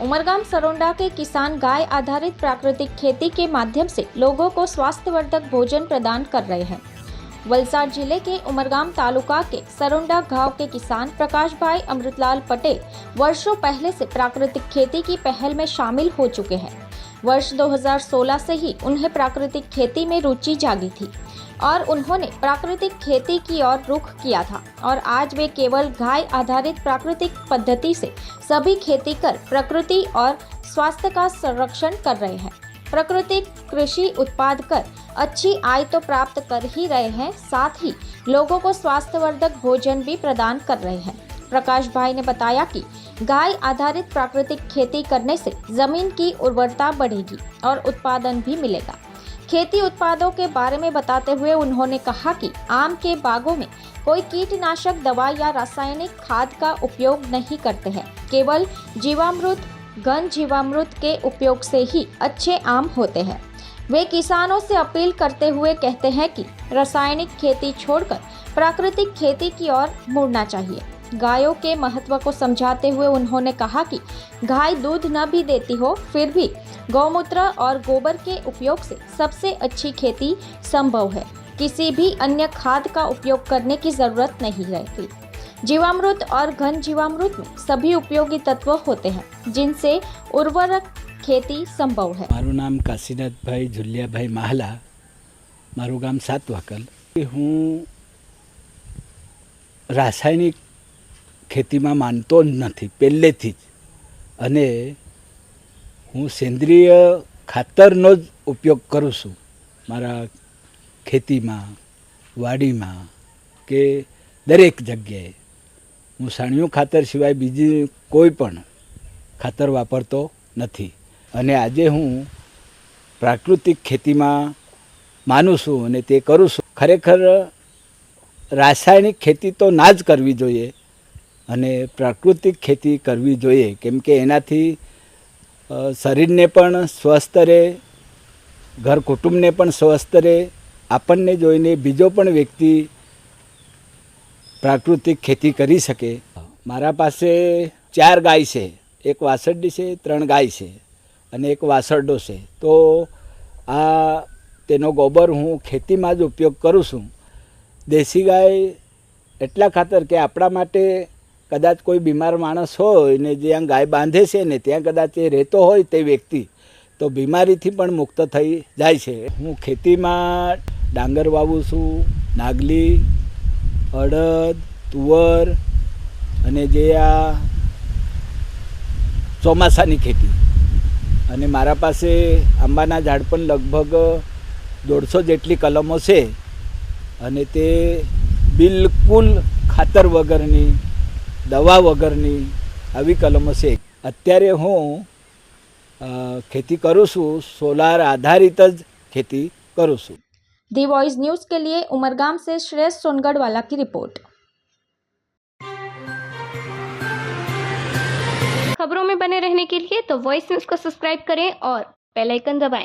उमरगाम सरोंडा के किसान गाय आधारित प्राकृतिक खेती के माध्यम से लोगों को स्वास्थ्यवर्धक भोजन प्रदान कर रहे हैं। वलसाड जिले के उमरगाम तालुका के सरोंडा गांव के किसान प्रकाश भाई अमृतलाल पटेल वर्षों पहले से प्राकृतिक खेती की पहल में शामिल हो चुके हैं। वर्ष 2016 से ही उन्हें प्राकृतिक खेती में रुचि जागी थी और उन्होंने प्राकृतिक खेती की ओर रुख किया था और आज वे केवल गाय आधारित प्राकृतिक पद्धति से सभी खेती कर प्रकृति और स्वास्थ्य का संरक्षण कर रहे हैं। प्राकृतिक कृषि उत्पाद कर अच्छी आय तो प्राप्त कर ही रहे हैं, साथ ही लोगों को स्वास्थ्यवर्धक भोजन भी प्रदान कर रहे हैं। प्रकाश भाई ने बताया कि गाय आधारित प्राकृतिक खेती करने से जमीन की उर्वरता बढ़ेगी और उत्पादन भी मिलेगा। खेती उत्पादों के बारे में बताते हुए उन्होंने कहा कि आम के बागों में कोई कीटनाशक दवा या रासायनिक खाद का उपयोग नहीं करते हैं, केवल जीवामृत, घन जीवामृत के उपयोग से ही अच्छे आम होते हैं। वे किसानों से अपील करते हुए कहते हैं कि रासायनिक खेती छोड़कर प्राकृतिक खेती की ओर मुड़ना चाहिए। गायों के महत्व को समझाते हुए उन्होंने कहा कि गाय दूध न भी देती हो, फिर भी गौमूत्र और गोबर के उपयोग से सबसे अच्छी खेती संभव है। किसी भी अन्य खाद का उपयोग करने की जरूरत नहीं रहती। जीवामृत और घन जीवामृत में सभी उपयोगी तत्व होते हैं, जिनसे उर्वरक खेती संभव है। मारू नाम काशीनाथ भाई झुलिया भाई माहला, मारू गाम सातवाकल। हूँ रासायनिक खेती में मानतो नहीं पहलेथी ज, अने हूँ सेंद्रिय खातरनो ज उपयोग करूँ छूं मारा खेती में, वाड़ी में के दरेक जग्याए। हूँ साणियों खातर सिवाय बीजी कोई पण खातर वापरतो नहीं अने आजे हूँ प्राकृतिक खेती में मानु छूं अने ते करूँ छूं। खरेखर रासायनिक खेती तो ना ज करवी जोईए अने प्राकृतिक खेती करवी जोईए, केम के एनाथी शरीर ने पण स्वस्थ रहे, घर कुटुंब ने पण स्वस्थ रहे, आपणने जोईने बीजो पण व्यक्ति प्राकृतिक खेती करी सके। मारा पासे 4 गाय छे, एक वासरडी छे, 3 गाय छे अने एक वासरडो छे। तो आ तेनो गोबर हूँ खेती में ज उपयोग करूँ छूं। देशी गाय एटला खातर के आपणा माटे कदाच कोई बीमार माणस होय ने ज्यां गाय बांधे छे ने त्यां कदाच ए रहेतो होय ते व्यक्ति तो बीमारीथी पण मुक्त थई जाय छे। हूँ खेती में डांगर वावुं छूं, नागली, अड़द, तुवर अने जे आ ચોમાસાની खेती अने मारा पासे आंबाना झाड़ पण लगभग 150 जेटली कलमों छे अने ते बिलकुल खातर वगरनी, दवा वगरनी आवी कलमों छे। अत्यारे हूँ खेती करूँ छूं, सोलार आधारित ज खेती करूँ छूं। दी वॉइस न्यूज के लिए उमरगाम से श्रेष्ठ सोनगढ़वाला की रिपोर्ट। खबरों में बने रहने के लिए तो वॉइस न्यूज को सब्सक्राइब करें और बेल आइकन दबाएं।